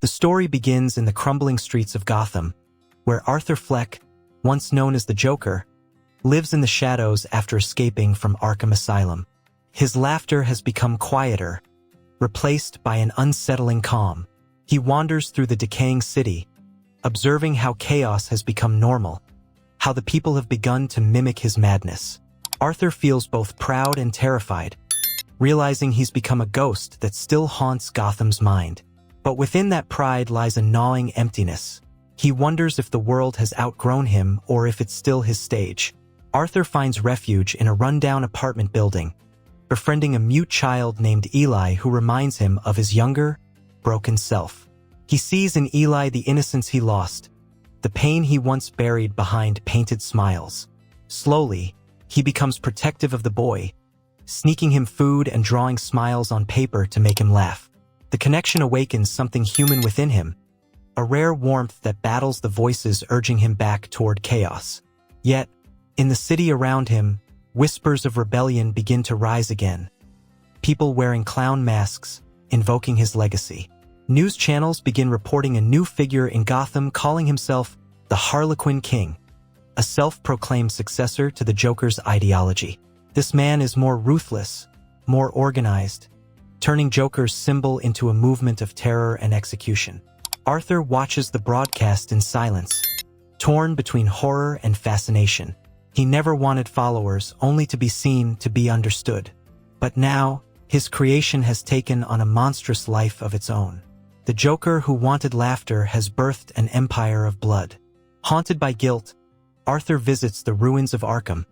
The story begins in the crumbling streets of Gotham, where Arthur Fleck, once known as the Joker, lives in the shadows after escaping from Arkham Asylum. His laughter has become quieter, replaced by an unsettling calm. He wanders through the decaying city, observing how chaos has become normal, how the people have begun to mimic his madness. Arthur feels both proud and terrified, realizing he's become a ghost that still haunts Gotham's mind. But within that pride lies a gnawing emptiness. He wonders if the world has outgrown him or if it's still his stage. Arthur finds refuge in a rundown apartment building, befriending a mute child named Eli who reminds him of his younger, broken self. He sees in Eli the innocence he lost, the pain he once buried behind painted smiles. Slowly, he becomes protective of the boy, sneaking him food and drawing smiles on paper to make him laugh. The connection awakens something human within him, a rare warmth that battles the voices urging him back toward chaos. Yet, in the city around him, whispers of rebellion begin to rise again. People wearing clown masks, invoking his legacy. News channels begin reporting a new figure in Gotham calling himself the Harlequin King, a self-proclaimed successor to the Joker's ideology. This man is more ruthless, more organized, turning Joker's symbol into a movement of terror and execution. Arthur watches the broadcast in silence, torn between horror and fascination. He never wanted followers, only to be seen, to be understood. But now, his creation has taken on a monstrous life of its own. The Joker who wanted laughter has birthed an empire of blood. Haunted by guilt, Arthur visits the ruins of Arkham,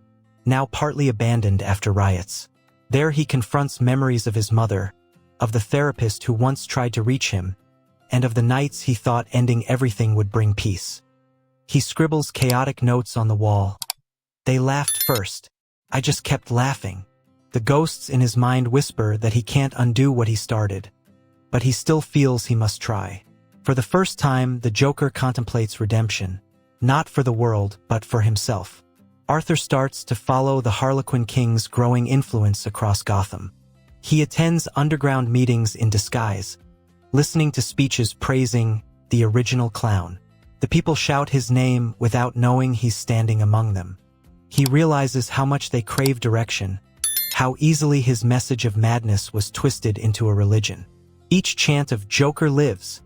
now partly abandoned after riots. There he confronts memories of his mother, of the therapist who once tried to reach him, and of the nights he thought ending everything would bring peace. He scribbles chaotic notes on the wall. They laughed first. I just kept laughing. The ghosts in his mind whisper that he can't undo what he started, but he still feels he must try. For the first time, the Joker contemplates redemption, not for the world, but for himself. Arthur starts to follow the Harlequin King's growing influence across Gotham. He attends underground meetings in disguise, listening to speeches praising the original clown. The people shout his name without knowing he's standing among them. He realizes how much they crave direction, how easily his message of madness was twisted into a religion. Each chant of "Joker lives"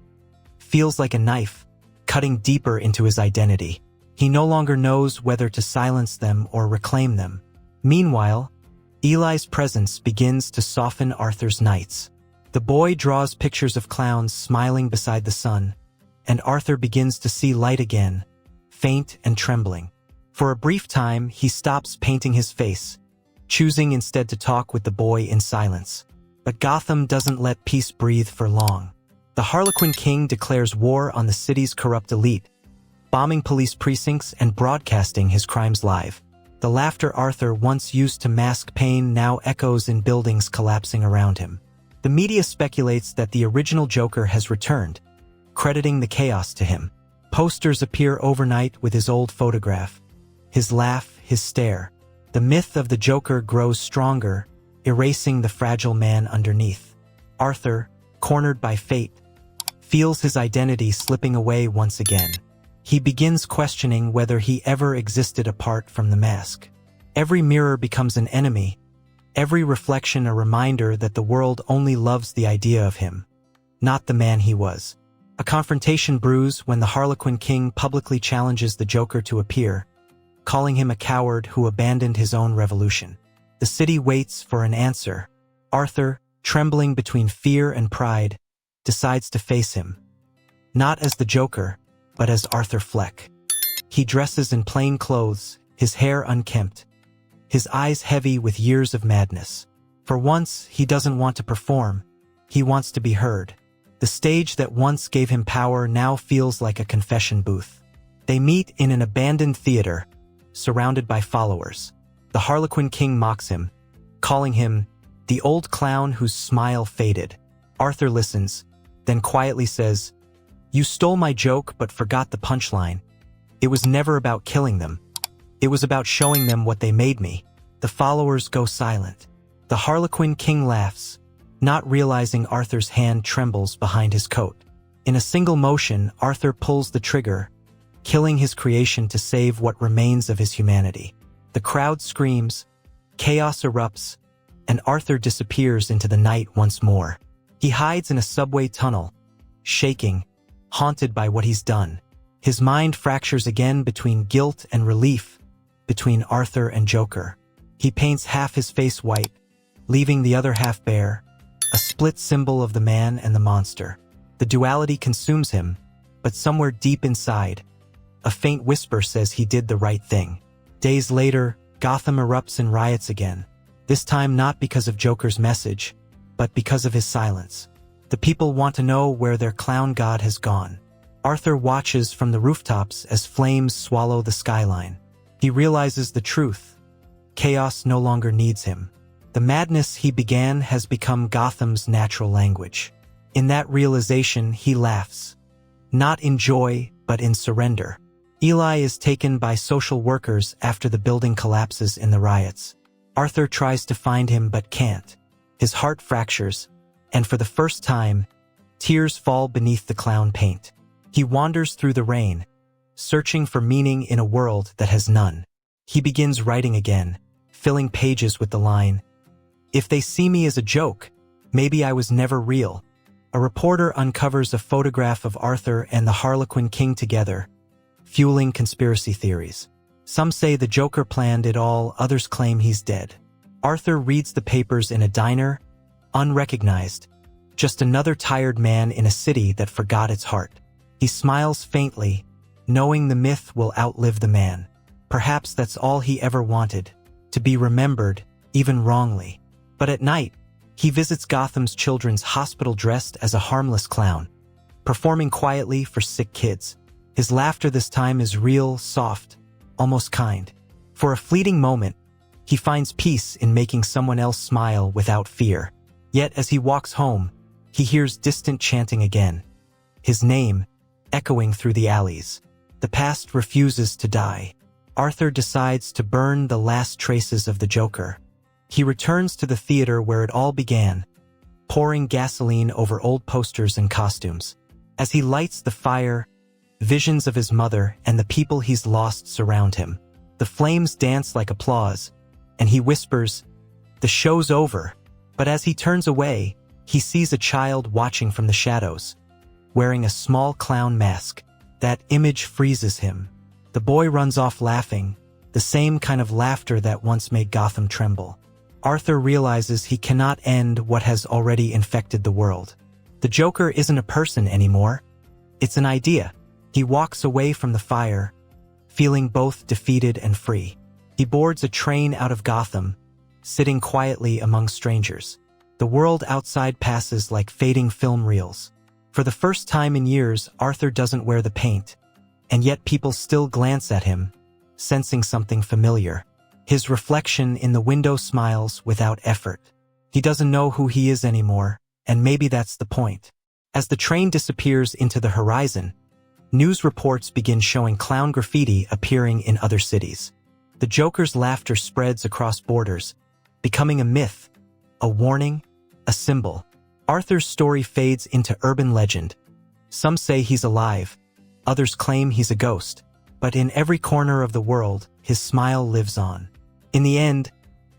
feels like a knife, cutting deeper into his identity. He no longer knows whether to silence them or reclaim them. Meanwhile, Eli's presence begins to soften Arthur's nights. The boy draws pictures of clowns smiling beside the sun, and Arthur begins to see light again, faint and trembling. For a brief time, he stops painting his face, choosing instead to talk with the boy in silence. But Gotham doesn't let peace breathe for long. The Harlequin King declares war on the city's corrupt elite, bombing police precincts and broadcasting his crimes live. The laughter Arthur once used to mask pain now echoes in buildings collapsing around him. The media speculates that the original Joker has returned, crediting the chaos to him. Posters appear overnight with his old photograph, his laugh, his stare. The myth of the Joker grows stronger, erasing the fragile man underneath. Arthur, cornered by fate, feels his identity slipping away once again. He begins questioning whether he ever existed apart from the mask. Every mirror becomes an enemy, every reflection a reminder that the world only loves the idea of him, not the man he was. A confrontation brews when the Harlequin King publicly challenges the Joker to appear, calling him a coward who abandoned his own revolution. The city waits for an answer. Arthur, trembling between fear and pride, decides to face him, not as the Joker, but as Arthur Fleck. He dresses in plain clothes, his hair unkempt, his eyes heavy with years of madness. For once, he doesn't want to perform, he wants to be heard. The stage that once gave him power now feels like a confession booth. They meet in an abandoned theater, surrounded by followers. The Harlequin King mocks him, calling him the old clown whose smile faded. Arthur listens, then quietly says, "You stole my joke but forgot the punchline. It was never about killing them. It was about showing them what they made me." The followers go silent. The Harlequin King laughs, not realizing Arthur's hand trembles behind his coat. In a single motion, Arthur pulls the trigger, killing his creation to save what remains of his humanity. The crowd screams, chaos erupts, and Arthur disappears into the night once more. He hides in a subway tunnel, shaking, haunted by what he's done. His mind fractures again between guilt and relief, between Arthur and Joker. He paints half his face white, leaving the other half bare, a split symbol of the man and the monster. The duality consumes him, but somewhere deep inside, a faint whisper says he did the right thing. Days later, Gotham erupts in riots again, this time not because of Joker's message, but because of his silence. The people want to know where their clown god has gone. Arthur watches from the rooftops as flames swallow the skyline. He realizes the truth. Chaos no longer needs him. The madness he began has become Gotham's natural language. In that realization, he laughs. Not in joy, but in surrender. Eli is taken by social workers after the building collapses in the riots. Arthur tries to find him but can't. His heart fractures, and for the first time, tears fall beneath the clown paint. He wanders through the rain, searching for meaning in a world that has none. He begins writing again, filling pages with the line, "If they see me as a joke, maybe I was never real." A reporter uncovers a photograph of Arthur and the Harlequin King together, fueling conspiracy theories. Some say the Joker planned it all, others claim he's dead. Arthur reads the papers in a diner, unrecognized, just another tired man in a city that forgot its heart. He smiles faintly, knowing the myth will outlive the man. Perhaps that's all he ever wanted, to be remembered, even wrongly. But at night, he visits Gotham's children's hospital dressed as a harmless clown, performing quietly for sick kids. His laughter this time is real, soft, almost kind. For a fleeting moment, he finds peace in making someone else smile without fear. Yet as he walks home, he hears distant chanting again. His name, echoing through the alleys. The past refuses to die. Arthur decides to burn the last traces of the Joker. He returns to the theater where it all began, pouring gasoline over old posters and costumes. As he lights the fire, visions of his mother and the people he's lost surround him. The flames dance like applause, and he whispers, "The show's over." But as he turns away, he sees a child watching from the shadows, wearing a small clown mask. That image freezes him. The boy runs off laughing, the same kind of laughter that once made Gotham tremble. Arthur realizes he cannot end what has already infected the world. The Joker isn't a person anymore. It's an idea. He walks away from the fire, feeling both defeated and free. He boards a train out of Gotham, sitting quietly among strangers. The world outside passes like fading film reels. For the first time in years, Arthur doesn't wear the paint, and yet people still glance at him, sensing something familiar. His reflection in the window smiles without effort. He doesn't know who he is anymore, and maybe that's the point. As the train disappears into the horizon, news reports begin showing clown graffiti appearing in other cities. The Joker's laughter spreads across borders, becoming a myth, a warning, a symbol. Arthur's story fades into urban legend. Some say he's alive, others claim he's a ghost. But in every corner of the world, his smile lives on. In the end,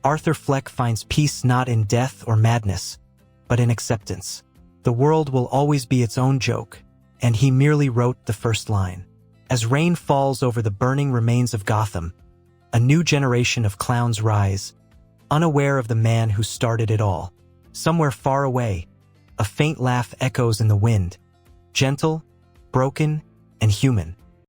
Arthur Fleck finds peace not in death or madness, but in acceptance. The world will always be its own joke, and he merely wrote the first line. As rain falls over the burning remains of Gotham, a new generation of clowns rise, unaware of the man who started it all. Somewhere far away, a faint laugh echoes in the wind, gentle, broken, and human.